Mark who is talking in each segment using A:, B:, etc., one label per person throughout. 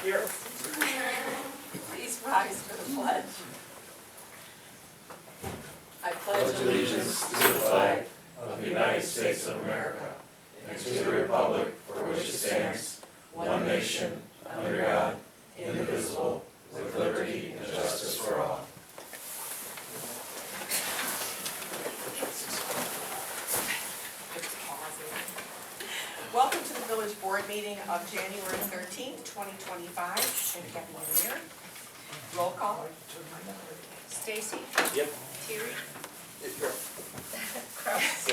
A: Here.
B: Please rise for the pledge. I pledge
C: Allegiance to the flag of the United States of America and to the republic for which it stands, one nation, under God, indivisible, with liberty and justice for all.
B: Welcome to the village board meeting of January 13th, 2025, and Happy New Year. Roll call.
D: Stacy?
A: Yep.
D: Terry?
A: Here.
D: Kraus?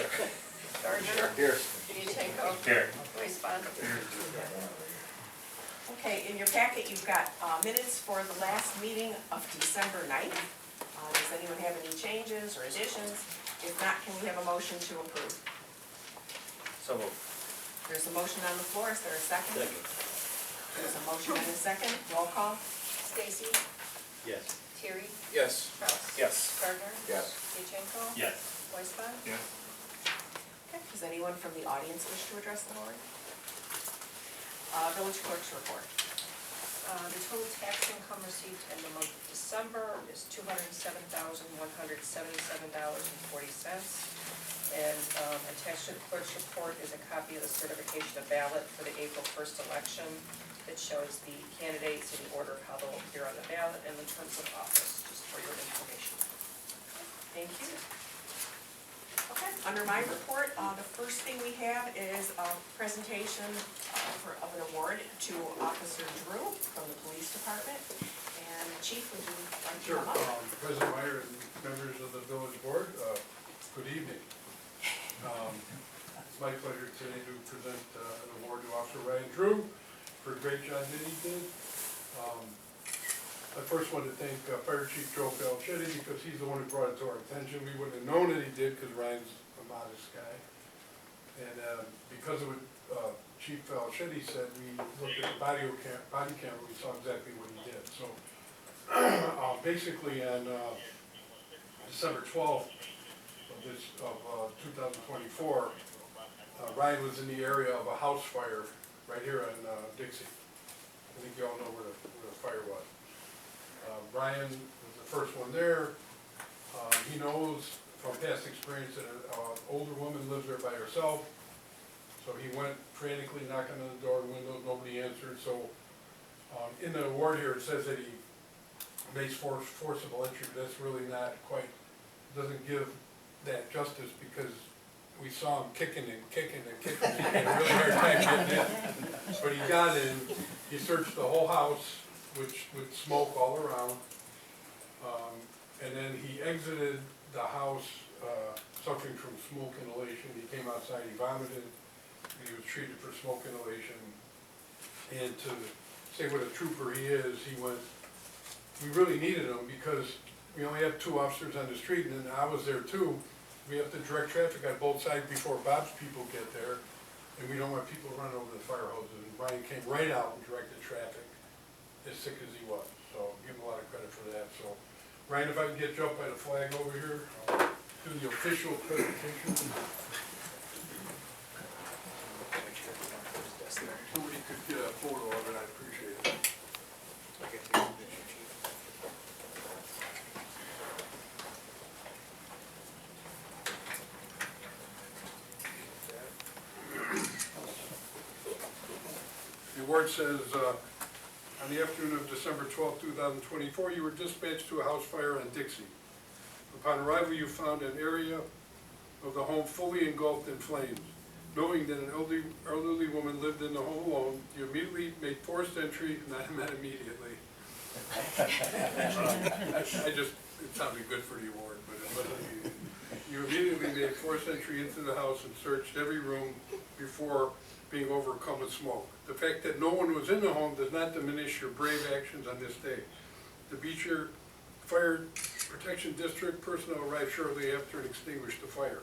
D: Gardner?
A: Here.
D: Beechenko?
A: Here.
D: Weisband?
B: Okay, in your packet, you've got minutes for the last meeting of December 9th. Does anyone have any changes or additions? If not, can we have a motion to approve?
A: So moved.
B: There's a motion on the floor. Is there a second?
A: Second.
B: There's a motion and a second. Roll call.
D: Stacy?
A: Yes.
D: Terry?
A: Yes.
D: Kraus?
A: Yes.
D: Gardner?
A: Yes.
D: Beechenko?
A: Yes.
D: Weisband?
A: Yes.
B: Okay, does anyone from the audience wish to address the board? Village clerk's report.
D: The total tax income received in the month of December is $207,177.40. And attached to the clerk's report is a copy of the certification of ballot for the April 1st election. It shows the candidates in the order of how they'll appear on the ballot and the terms of office, just for your information.
B: Thank you. Okay, under my report, the first thing we have is a presentation of an award to Officer Drew from the police department. And Chief, would you like to
E: Sure.
B: come up?
E: President Meyer and members of the village board, good evening. It's my pleasure today to present an award to Officer Ryan Drew for a great job that he did. I first want to thank Fire Chief Joe Falchetti because he's the one who brought it to our attention. We wouldn't have known that he did because Ryan's a modest guy. And because of what Chief Falchetti said, we looked at the body camera, we saw exactly what he did. So basically on December 12th of 2024, Ryan was in the area of a house fire right here in Dixie. I think you all know where the fire was. Ryan was the first one there. He knows from past experience that an older woman lives there by herself. So he went frantically knocking on the door and windows, nobody answered. So in the award here, it says that he makes forcible entry, but that's really not quite, doesn't give that justice because we saw him kicking and kicking and kicking and he had a really hard time getting in. But he got in, he searched the whole house, which with smoke all around. And then he exited the house suffering from smoke inhalation. He came outside, he vomited, and he was treated for smoke inhalation. And to say what a trooper he is, he went, we really needed him because we only have 2 officers on the street, and then I was there too. We have to direct traffic on both sides before Bob's people get there, and we don't want people running over the fire hoses. And Brian came right out and directed traffic, as sick as he was. So give him a lot of credit for that. So Ryan, if I can get you up by the flag over here, I'll do the official presentation. Somebody could get a photo of it, I'd appreciate it. The award says, on the afternoon of December 12, 2024, you were dispatched to a house fire on Dixie. Upon arrival, you found an area of the home fully engulfed in flames. Knowing that an elderly woman lived in the home alone, you immediately made forced entry, not immediately. It sounded good for the award, but it wasn't immediate. You immediately made forced entry into the house and searched every room before being overcome with smoke. The fact that no one was in the home does not diminish your brave actions on this day. The Beecher Fire Protection District personnel arrived shortly after and extinguished the fire.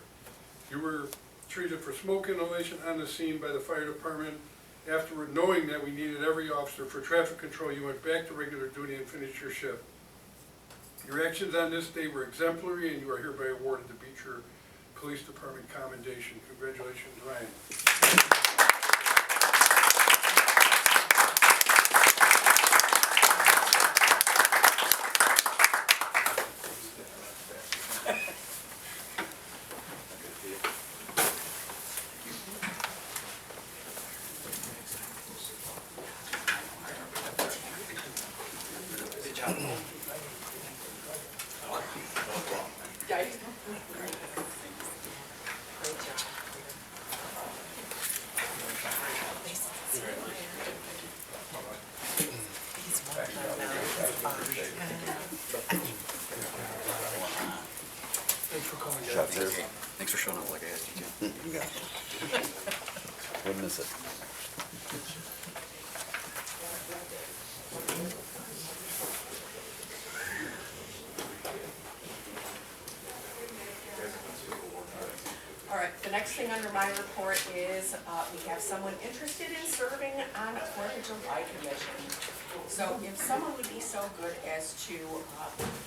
E: You were treated for smoke inhalation on the scene by the fire department. Afterward, knowing that we needed every officer for traffic control, you went back to regular duty and finished your shift. Your actions on this day were exemplary, and you are hereby awarded the Beecher Police Department Commendation. Congratulations, Ryan.
F: sir. Thanks for showing up like I asked you to.
C: You got it.
F: Wouldn't miss it.
B: All right, the next thing under my report is, we have someone interested in serving on a 4th of July commission. So if someone would be so good as to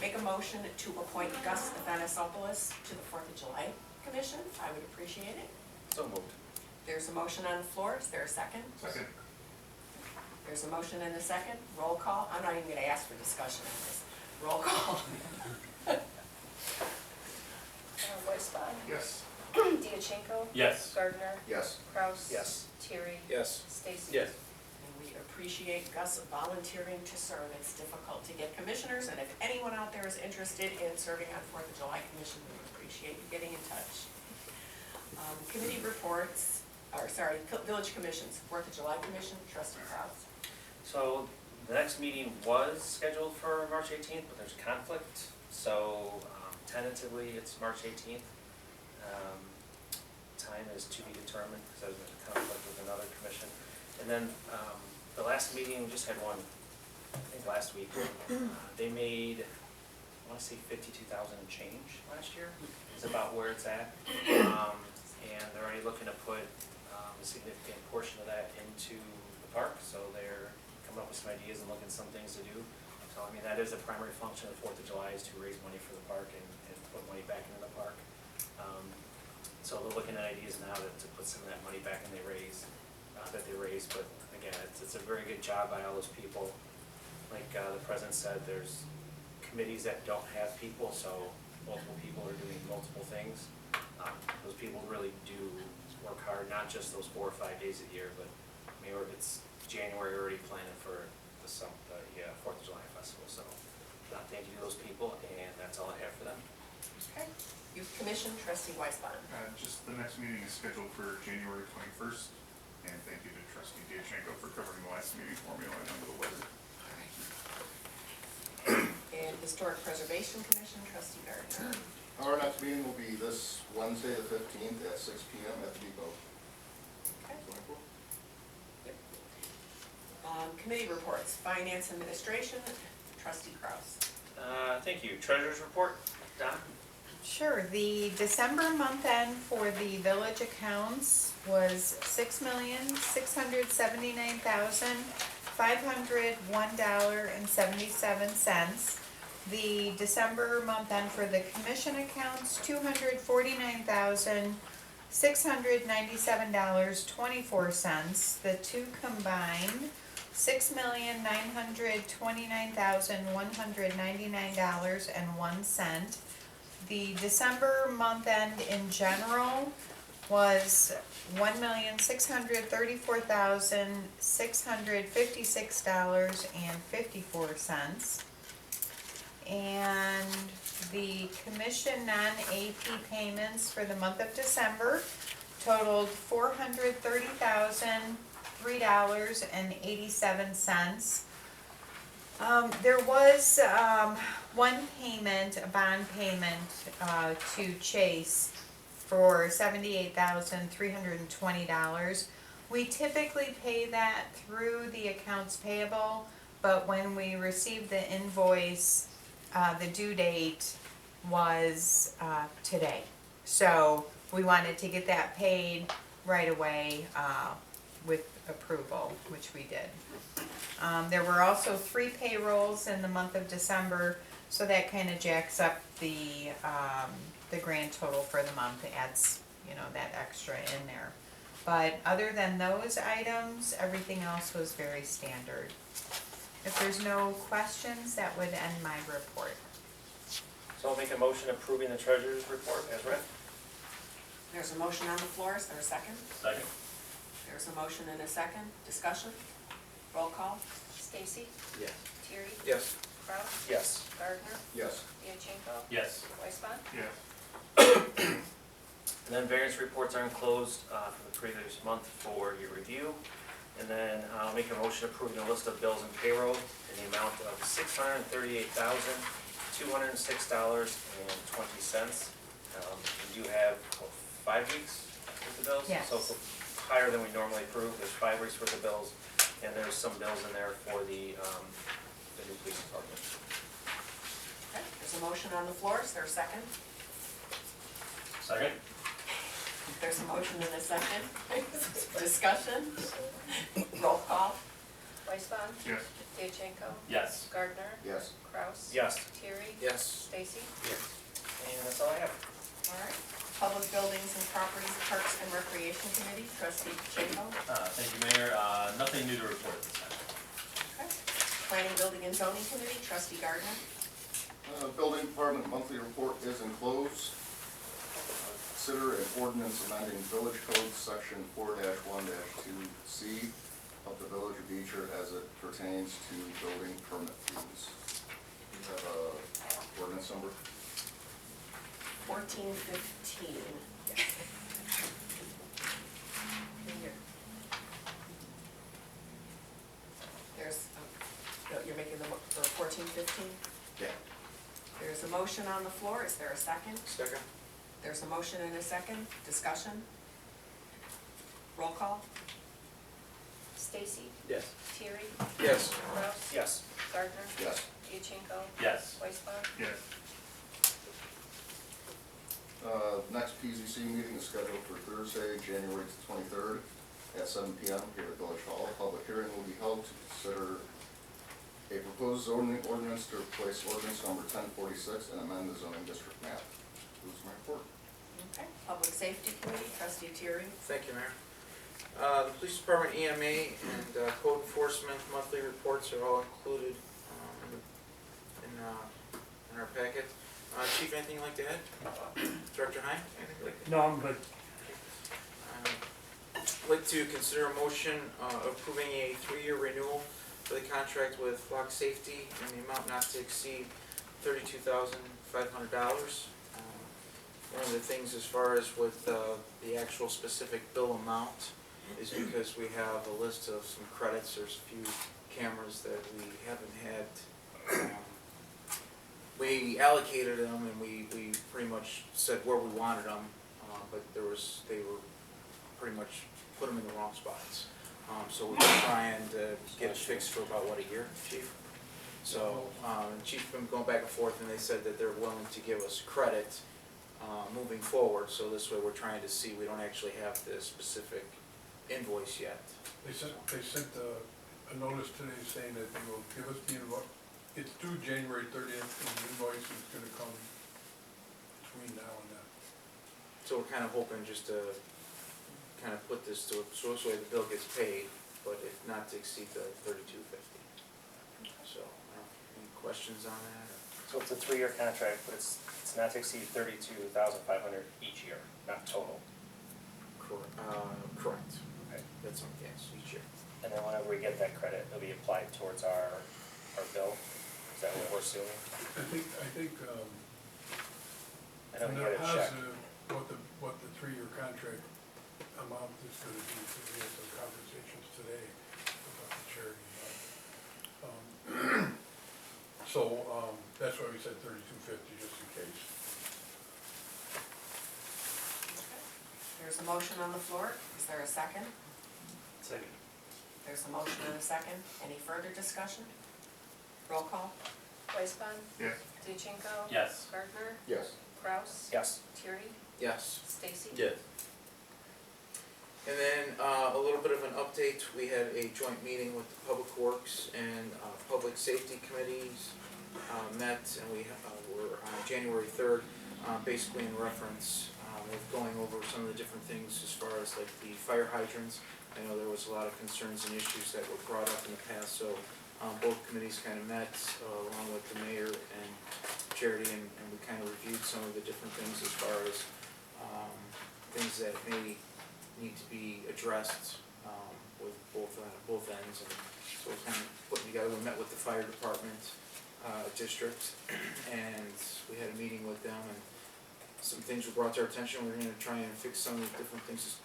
B: make a motion to appoint Gus Vanisopoulos to the 4th of July commission, I would appreciate it.
A: So moved.
B: There's a motion on the floor, is there a second?
E: Second.
B: There's a motion and a second, roll call, I'm not even gonna ask for discussion on this. Roll call.
D: Weisbach,
E: Yes.
D: Diachenko,
A: Yes.
D: Gardner,
C: Yes.
D: Kraus.
A: Yes.
D: Terry,
C: Yes.
D: Stacy.
A: Yes.
B: And we appreciate Gus volunteering to serve. It's difficult to get commissioners, and if anyone out there is interested in serving on 4th of July commission, we would appreciate you getting in touch. Committee reports, village commissions, 4th of July commission, trustee Kraus.
A: So the next meeting was scheduled for March 18th, but there's a conflict. So tentatively, it's March 18th. Time is to be determined because there's a conflict with another commission. And then the last meeting, we just had one, I think last week. They made, I want to say 52,000 and change last year. It's about where it's at. And they're already looking to put a significant portion of that into the park. So they're coming up with some ideas and looking at some things to do. So I mean, that is the primary function of the 4th of July, is to raise money for the park and put money back into the park. So they're looking at ideas now to put some of that money back that they raised. But again, it's a very good job by all those people. Like the president said, there's committees that don't have people, so multiple people are doing multiple things. Those people really do work hard, not just those 4 or 5 days a year, but maybe it's January already planning for the 4th of July festival. So thank you to those people, and that's all I have for them.
B: Okay. Youth commission, trustee Weisbach.
G: Just the next meeting is scheduled for January 21st, and thank you to trustee Diachenko for covering the last meeting for me when I was under the weather.
B: And historic preservation commission, trustee Gardner.
C: Our next meeting will be this Wednesday, the 15th at 6 p.m. at the depot.
B: Okay. Committee reports, finance administration, trustee Kraus.
A: Thank you. Treasurer's report, Don?
H: Sure, the December month end for the village accounts was $6,679,501.77. The December month end for the commission accounts, $249,697.24. The two combined, $6,929,199.01. The December month end in general was $1,634,656.54. And the commission non-AP payments for the month of December totaled $430,003.87. There was one payment, a bond payment to Chase for $78,320. We typically pay that through the accounts payable, but when we received the invoice, the due date was today. So we wanted to get that paid right away with approval, which we did. There were also 3 payrolls in the month of December, so that kind of jacks up the grand total for the month, adds, that extra in there. But other than those items, everything else was very standard. If there's no questions, that would end my report.
A: So I'll make a motion approving the treasurer's report as read.
B: There's a motion on the floor, is there a second?
A: Second.
B: There's a motion and a second, discussion, roll call.
D: Stacy,
A: Yes.
D: Terry,
C: Yes.
D: Kraus,
A: Yes.
D: Gardner,
C: Yes.
D: Diachenko,
A: Yes.
D: Weisbach.
G: Yes.
A: And then variance reports are enclosed for the previous month for your review. And then I'll make a motion approving the list of bills and payroll in the amount of $638,206.20. We do have 5 weeks with the bills.
H: Yes.
A: So it's higher than we normally approve. There's 5 weeks worth of bills, and there's some bills in there for the new police department.
B: Okay, there's a motion on the floor, is there a second?
A: Second?
B: There's a motion and a second. Discussion? Roll call?
D: Weisbach,
G: Yes.
D: Diachenko,
A: Yes.
D: Gardner,
C: Yes.
D: Kraus.
A: Yes.
D: Terry.
F: Yes.
D: Stacy.
A: And that's all I have.
B: All right. Public Buildings and Properties, Parks and Recreation Committee, trustee Pacheco.
I: Thank you, Mayor. Nothing new to report this time.
B: Okay. Planning, Building and Zoning Committee, trustee Gardner.
C: Building Department monthly report is enclosed. Consider an ordinance amending Village Code Section 4-1-2C of the Village of Beecher as it pertains to building permit fees. You have a ordinance number?
B: 1415. There's, you're making the, for 1415?
C: Yeah.
B: There's a motion on the floor, is there a second?
F: Second.
B: There's a motion and a second, discussion? Roll call?
D: Stacy.
F: Yes.
D: Terry.
F: Yes.
D: Kraus.
A: Yes.
D: Gardner.
C: Yes.
D: Diachenko.
I: Yes.
D: Weisbach.
G: Yes.
C: Next PZC meeting is scheduled for Thursday, January 23rd at 7 p.m. here at Village Hall. A public hearing will be held to consider a proposed zoning ordinance to replace ordinance number 1046 and amend the zoning district map. This is my report.
B: Okay. Public Safety Committee, trustee Terry.
J: Thank you, Mayor. The Police Department EMA and Code Enforcement monthly reports are all included in our packet. Chief, anything you'd like to add? Director Hein, anything you'd like to add?
E: No, I'm good.
J: I'd like to consider a motion approving a 3-year renewal for the contract with Flock Safety in the amount not to exceed $32,500. One of the things as far as with the actual specific bill amount is because we have a list of some credits. There's a few cameras that we haven't had. We allocated them and we pretty much said where we wanted them, but they were pretty much put them in the wrong spots. So we've been trying to get it fixed for about, what, a year, Chief? So, Chief's been going back and forth and they said that they're willing to give us credit moving forward, so this way we're trying to see, we don't actually have the specific invoice yet.
E: They sent a notice today saying that they will give us the invoice. It's due January 30th, and the invoice is gonna come between now and then.
J: So we're kind of hoping just to kind of put this to, so this way the bill gets paid, but if not to exceed the $32.50. So, any questions on that?
A: So it's a 3-year contract, but it's not to exceed $32,500 each year, not total.
J: Correct.
A: Okay.
J: That's on gas each year.
A: And then whenever we get that credit, it'll be applied towards our bill. Is that what we're assuming?
E: I think,
A: I know we
E: not
A: get a check.
E: positive what the 3-year contract amount is gonna be, because we had some conversations today about the charity. So, that's why we said 3250, just in case.
B: There's a motion on the floor, is there a second?
I: Second.
B: There's a motion and a second, any further discussion? Roll call?
D: Weisbach.
G: Yes.
D: Diachenko.
I: Yes.
D: Gardner.
C: Yes.
D: Kraus.
A: Yes.
D: Terry.
J: Yes.
D: Stacy.
F: Yes.
J: And then a little bit of an update, we had a joint meeting with the Public Works and Public Safety Committees met, and we were on January 3rd, basically in reference with going over some of the different things as far as like the fire hydrants. I know there was a lot of concerns and issues that were brought up in the past, so both committees kind of met along with the mayor and Charity, and we kind of reviewed some of the different things as far as things that may need to be addressed with both ends. And so we're kind of putting together, we met with the fire department district, and we had a meeting with them, and some things were brought to our attention. We're gonna try and fix some of the different things.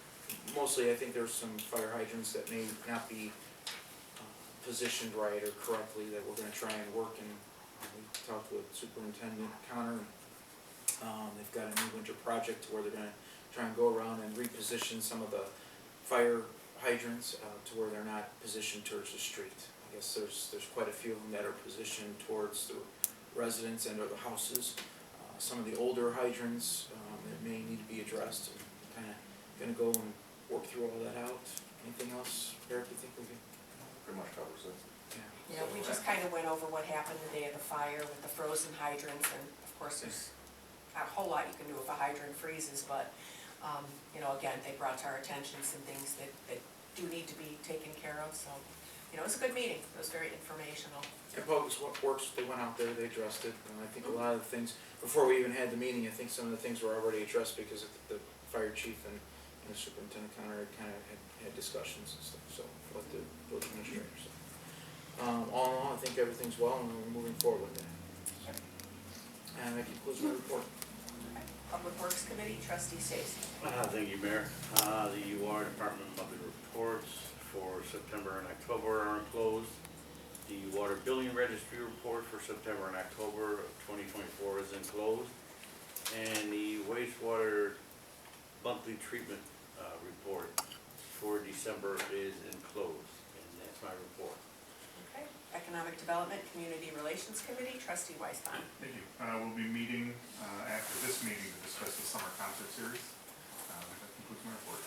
J: Mostly, I think there's some fire hydrants that may not be positioned right or correctly that we're gonna try and work, and we talked with Superintendent Connor, They've got a new winter project where they're gonna try and go around and reposition some of the fire hydrants to where they're not positioned towards the street. I guess there's quite a few of them that are positioned towards the residents and or the houses. Some of the older hydrants that may need to be addressed, and kinda gonna go and work through all that out. Anything else, Eric, you think we could?
C: Pretty much covers it.
B: Yeah, we just kind of went over what happened the day of the fire with the frozen hydrants, and of course, there's not a whole lot you can do if a hydrant freezes, but, you know, again, they brought to our attention some things that do need to be taken care of, so, you know, it was a good meeting, it was very informational.
J: And Public Works, they went out there, they addressed it, and I think a lot of the things, before we even had the meeting, I think some of the things were already addressed because the fire chief and the superintendent kind of had discussions and stuff, so, with the village administrator, so. All in all, I think everything's well, and we're moving forward with that. And that concludes my report.
B: Okay. Public Works Committee, trustee Stacy.
K: Thank you, Mayor. The UR Department monthly reports for September and October are enclosed. The water billing registry report for September and October of 2024 is enclosed. And the wastewater monthly treatment report for December is enclosed. And that's my report.
B: Okay. Economic Development Community Relations Committee, trustee Weisbach.
G: Thank you. We'll be meeting after this meeting to discuss the summer concert series. That concludes my report.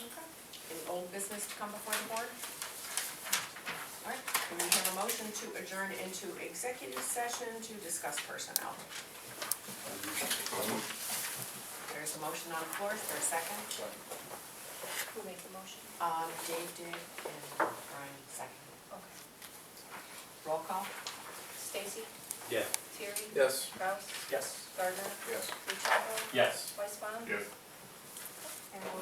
B: Okay. Any old business to come before the board? All right, can we have a motion to adjourn into executive session to discuss personnel? There's a motion on the floor, is there a second?
D: Who made the motion?
B: Dave did and Brian seconded.
D: Okay.
B: Roll call?
D: Stacy?
I: Yes.
D: Terry?
J: Yes.
D: Kraus?
A: Yes.
D: Gardner?
C: Yes.
D: Beecher?
I: Yes.
D: Weisbaum?
G: Yes.
B: And we'll